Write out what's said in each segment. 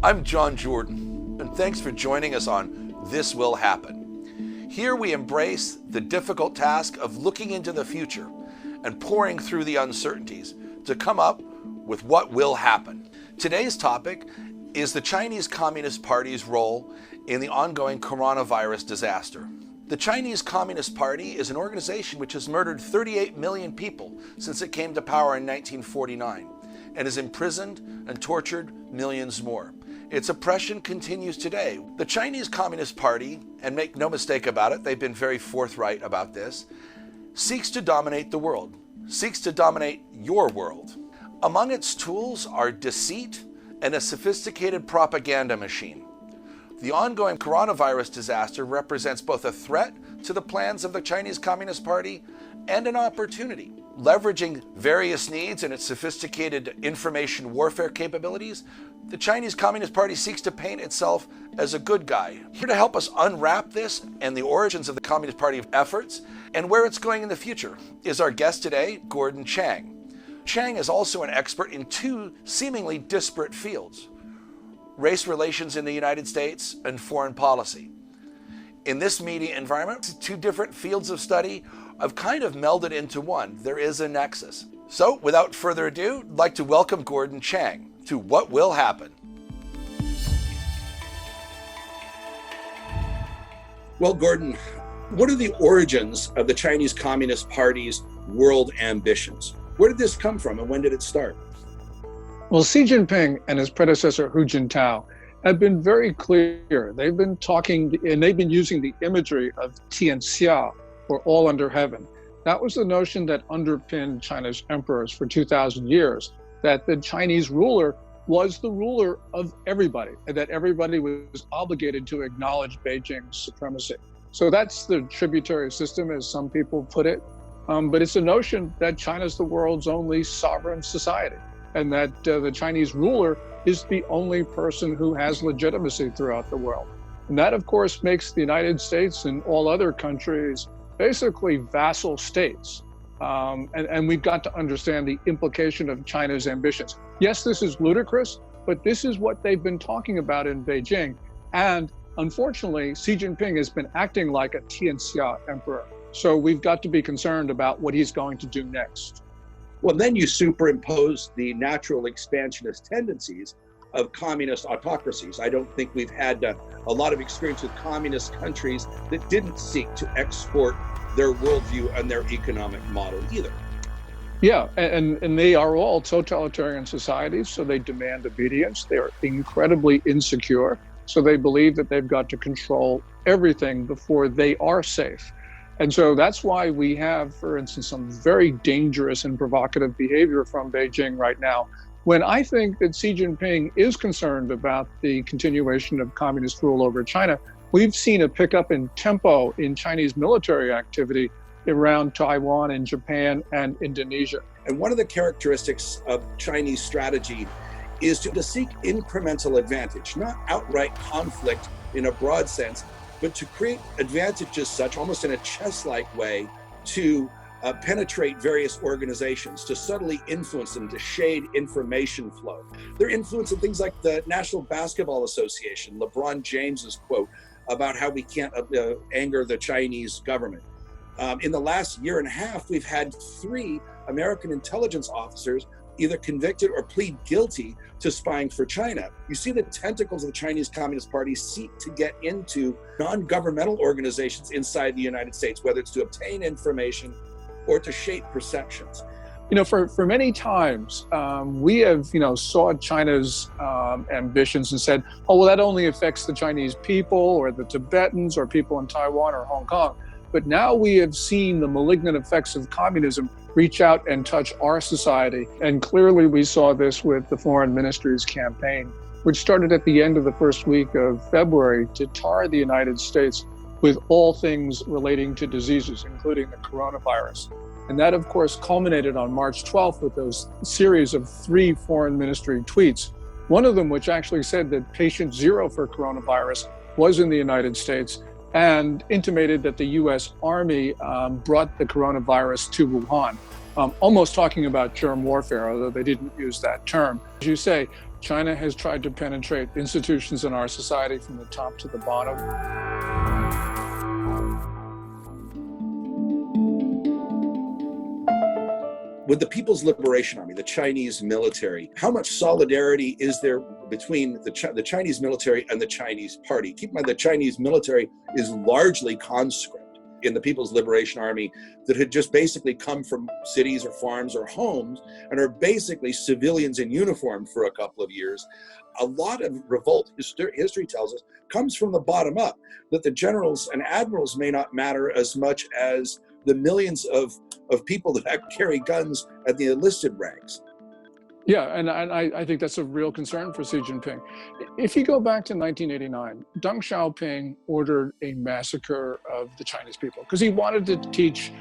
I'm John Jordan, and thanks for joining us on This Will Happen. Here we embrace the difficult task of looking into the future and pouring through the uncertainties to come up with what will happen. Today's topic is the Chinese Communist Party's role in the ongoing coronavirus disaster. The Chinese Communist Party is an organization which has murdered 38 million people since it came to power in 1949 and has imprisoned and tortured millions more. Its oppression continues today. The Chinese Communist Party, and make no mistake about it, they've been very forthright about this, seeks to dominate the world, seeks to dominate your world. Among its tools are deceit and a sophisticated propaganda machine. The ongoing coronavirus disaster represents both a threat to the plans of the Chinese Communist Party and an opportunity. Leveraging various needs and its sophisticated information warfare capabilities, the Chinese Communist Party seeks to paint itself as a good guy. Here to help us unwrap this and the origins of the Communist Party efforts and where it's going in the future is our guest today, Gordon Chang. Chang is also an expert in two seemingly disparate fields: race relations in the United States and foreign policy. In this media environment, two different fields of study have kind of melded into one. There is a nexus. So without further ado, I'd like to welcome Gordon Chang to What Will Happen. Well, Gordon, what are the origins of the Chinese Communist Party's world ambitions? Where did this come from and when did it start? Well, Xi Jinping and his predecessor Hu Jintao have been very clear. They've been talking and they've been using the imagery of Tianxia, or all under heaven. That was the notion that underpinned China's emperors for 2,000 years, that the Chinese ruler was the ruler of everybody, and that everybody was obligated to acknowledge Beijing's supremacy. So that's the tributary system, as some people put it. But it's a notion that China's the world's only sovereign society, and that the Chinese ruler is the only person who has legitimacy throughout the world. And that, of course, makes the United States and all other countries basically vassal states. And we've got to understand the implication of China's ambitions. Yes, this is ludicrous, but this is what they've been talking about in Beijing. And unfortunately, Xi Jinping has been acting like a Tianxia emperor. So we've got to be concerned about what he's going to do next. Well, then you superimpose the natural expansionist tendencies of communist autocracies. I don't think we've had a lot of experience with communist countries that didn't seek to export their worldview and their economic model either. Yeah, and they are all totalitarian societies, so they demand obedience. They are incredibly insecure, so they believe that they've got to control everything before they are safe. And so that's why we have, for instance, some very dangerous and provocative behavior from Beijing right now, when I think that Xi Jinping is concerned about the continuation of communist rule over China. We've seen a pickup in tempo in Chinese military activity around Taiwan and Japan and Indonesia. And one of the characteristics of Chinese strategy is to seek incremental advantage, not outright conflict in a broad sense, but to create advantages such, almost in a chess-like way, to penetrate various organizations, to subtly influence them, to shade information flow. They're influencing things like the National Basketball Association, LeBron James's quote about how we can't anger the Chinese government. In the last year and a half, we've had 3 American intelligence officers either convicted or plead guilty to spying for China. You see the tentacles of the Chinese Communist Party seek to get into non-governmental organizations inside the United States, whether it's to obtain information or to shape perceptions. You know, for many times, we have, saw China's ambitions and said, oh, well, that only affects the Chinese people or the Tibetans or people in Taiwan or Hong Kong. But now we have seen the malignant effects of communism reach out and touch our society. And clearly we saw this with the Foreign Ministry's campaign, which started at the end of the first week of February to tar the United States with all things relating to diseases, including the coronavirus. And that, of course, culminated on March 12th with those series of 3 foreign ministry tweets, one of them which actually said that patient 0 for coronavirus was in the United States, and intimated that the U.S. Army brought the coronavirus to Wuhan. almost talking about germ warfare, although they didn't use that term. As you say, China has tried to penetrate institutions in our society from the top to the bottom. With the People's Liberation Army, the Chinese military, how much solidarity is there between the Chinese military and the Chinese party? Keep in mind, the Chinese military is largely conscript in the People's Liberation Army that had just basically come from cities or farms or homes and are basically civilians in uniform for a couple of years. A lot of revolt, history tells us, comes from the bottom up, that the generals and admirals may not matter as much as the millions of people that carry guns at the enlisted ranks. Yeah, and I think that's a real concern for Xi Jinping. If you go back to 1989, Deng Xiaoping ordered a massacre of the Chinese people because he wanted to teach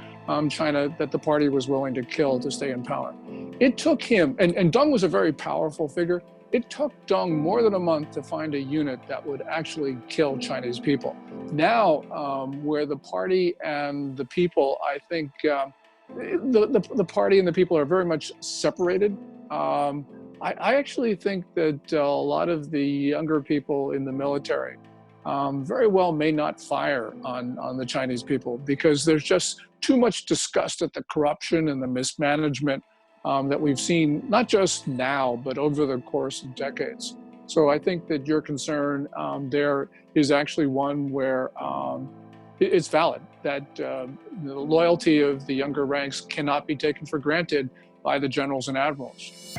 China that the party was willing to kill to stay in power. It took him, and Deng was a very powerful figure, it took Deng more than a month to find a unit that would actually kill Chinese people. Now, where the party and the people, I think the party and the people are very much separated. I actually think that a lot of the younger people in the military very well may not fire on the Chinese people because there's just too much disgust at the corruption and the mismanagement that we've seen, not just now, but over the course of decades. So I think that your concern there is actually one where it's valid, that the loyalty of the younger ranks cannot be taken for granted by the generals and admirals.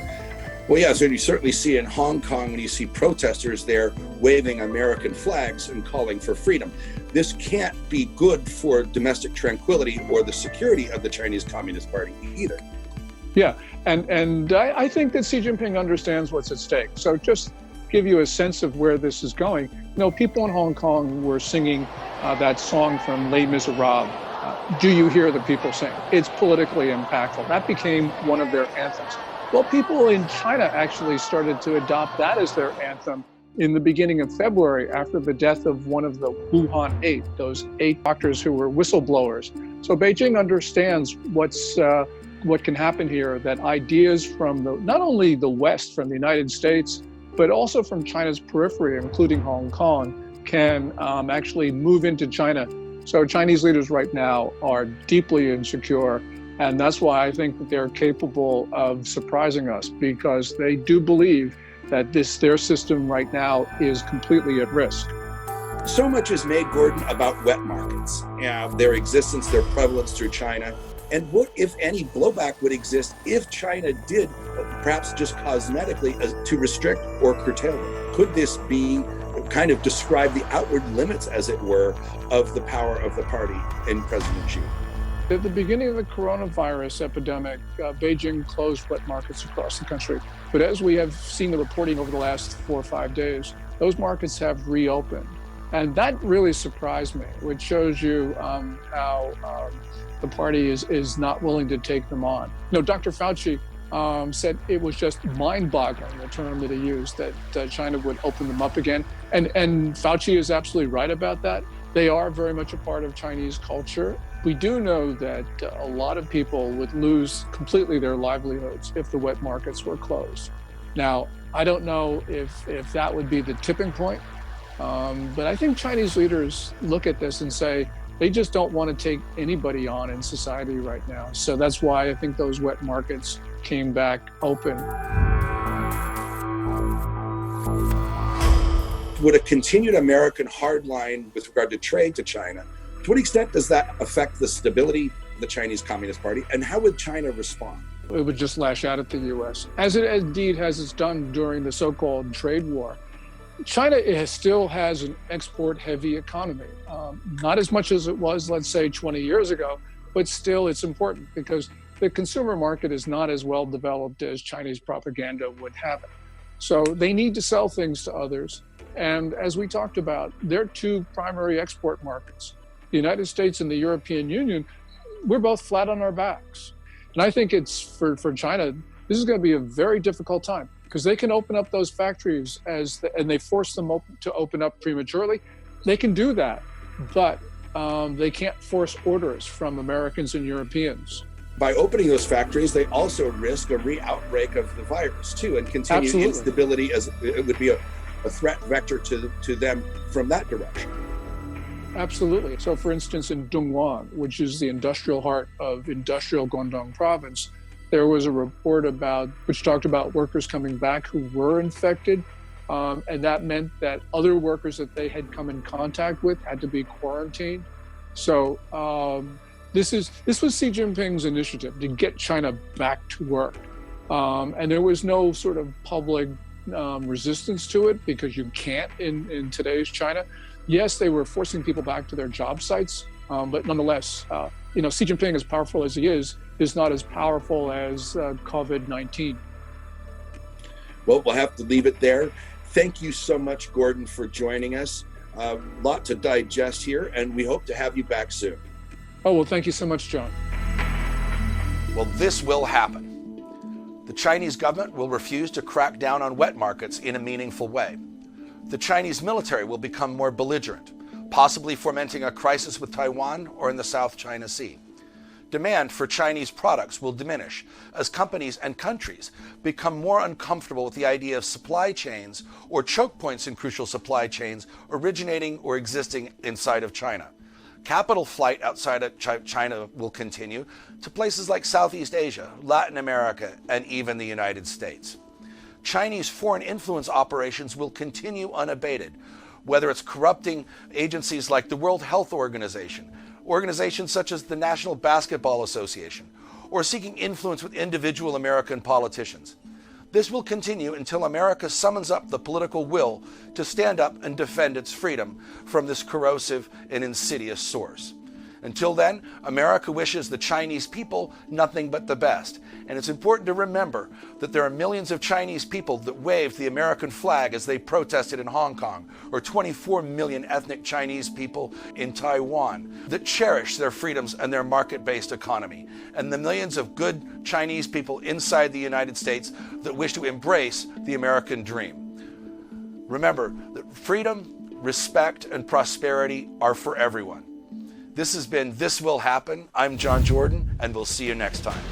Well, yeah, so you certainly see in Hong Kong when you see protesters there waving American flags and calling for freedom. This can't be good for domestic tranquility or the security of the Chinese Communist Party either. Yeah, and I think that Xi Jinping understands what's at stake. So just give you a sense of where this is going. You know, people in Hong Kong were singing that song from Les Miserables. Do you hear the people sing? It's politically impactful. That became one of their anthems. Well, people in China actually started to adopt that as their anthem in the beginning of February after the death of one of the Wuhan 8, those 8 doctors who were whistleblowers. So Beijing understands what can happen here, that ideas from not only the West, from the United States, but also from China's periphery, including Hong Kong, can actually move into China. So Chinese leaders right now are deeply insecure, and that's why I think that they're capable of surprising us, because they do believe that their system right now is completely at risk. So much is made, Gordon, about wet markets, their existence, their prevalence through China, and what, if any, blowback would exist if China did, perhaps just cosmetically, to restrict or curtail them. Could this be kind of describe the outward limits, as it were, of the power of the party and President Xi? At the beginning of the coronavirus epidemic, Beijing closed wet markets across the country. But as we have seen the reporting over the last 4 or 5 days, those markets have reopened. And that really surprised me, which shows you how the party is not willing to take them on. You know, Dr. Fauci said it was just mind-boggling, the term that he used, that China would open them up again. And Fauci is absolutely right about that. They are very much a part of Chinese culture. We do know that a lot of people would lose completely their livelihoods if the wet markets were closed. Now, I don't know if that would be the tipping point, but I think Chinese leaders look at this and say, they just don't want to take anybody on in society right now. So that's why I think those wet markets came back open. Would a continued American hardline with regard to trade to China, to what extent does that affect the stability of the Chinese Communist Party, and how would China respond? It would just lash out at the U.S., as it indeed has done during the so-called trade war. China still has an export-heavy economy, not as much as it was, let's say, 20 years ago, but still it's important because the consumer market is not as well developed as Chinese propaganda would have it. So they need to sell things to others. And as we talked about, they're 2 primary export markets. The United States and the European Union, we're both flat on our backs. And I think it's for China, this is going to be a very difficult time, because they can open up those factories and they force them to open up prematurely. They can do that, but they can't force orders from Americans and Europeans. By opening those factories, they also risk a re-outbreak of the virus too, and continued Absolutely. instability, as it would be a threat vector to them from that direction. Absolutely. So, for instance, in Dongguan, which is the industrial heart of industrial Guangdong province, there was a report which talked about workers coming back who were infected. And that meant that other workers that they had come in contact with had to be quarantined. So this was Xi Jinping's initiative to get China back to work. And there was no sort of public resistance to it, because you can't in today's China. Yes, they were forcing people back to their job sites, but nonetheless, Xi Jinping, as powerful as he is not as powerful as COVID-19. Well, we'll have to leave it there. Thank you so much, Gordon, for joining us. A lot to digest here, and we hope to have you back soon. Oh, well, thank you so much, John. Well, this will happen. The Chinese government will refuse to crack down on wet markets in a meaningful way. The Chinese military will become more belligerent, possibly fomenting a crisis with Taiwan or in the South China Sea. Demand for Chinese products will diminish as companies and countries become more uncomfortable with the idea of supply chains or choke points in crucial supply chains originating or existing inside of China. Capital flight outside of China will continue to places like Southeast Asia, Latin America, and even the United States. Chinese foreign influence operations will continue unabated, whether it's corrupting agencies like the World Health Organization, organizations such as the National Basketball Association, or seeking influence with individual American politicians. This will continue until America summons up the political will to stand up and defend its freedom from this corrosive and insidious source. Until then, America wishes the Chinese people nothing but the best. And it's important to remember that there are millions of Chinese people that waved the American flag as they protested in Hong Kong, or 24 million ethnic Chinese people in Taiwan that cherish their freedoms and their market-based economy, and the millions of good Chinese people inside the United States that wish to embrace the American dream. Remember that freedom, respect, and prosperity are for everyone. This has been This Will Happen. I'm John Jordan, and we'll see you next time.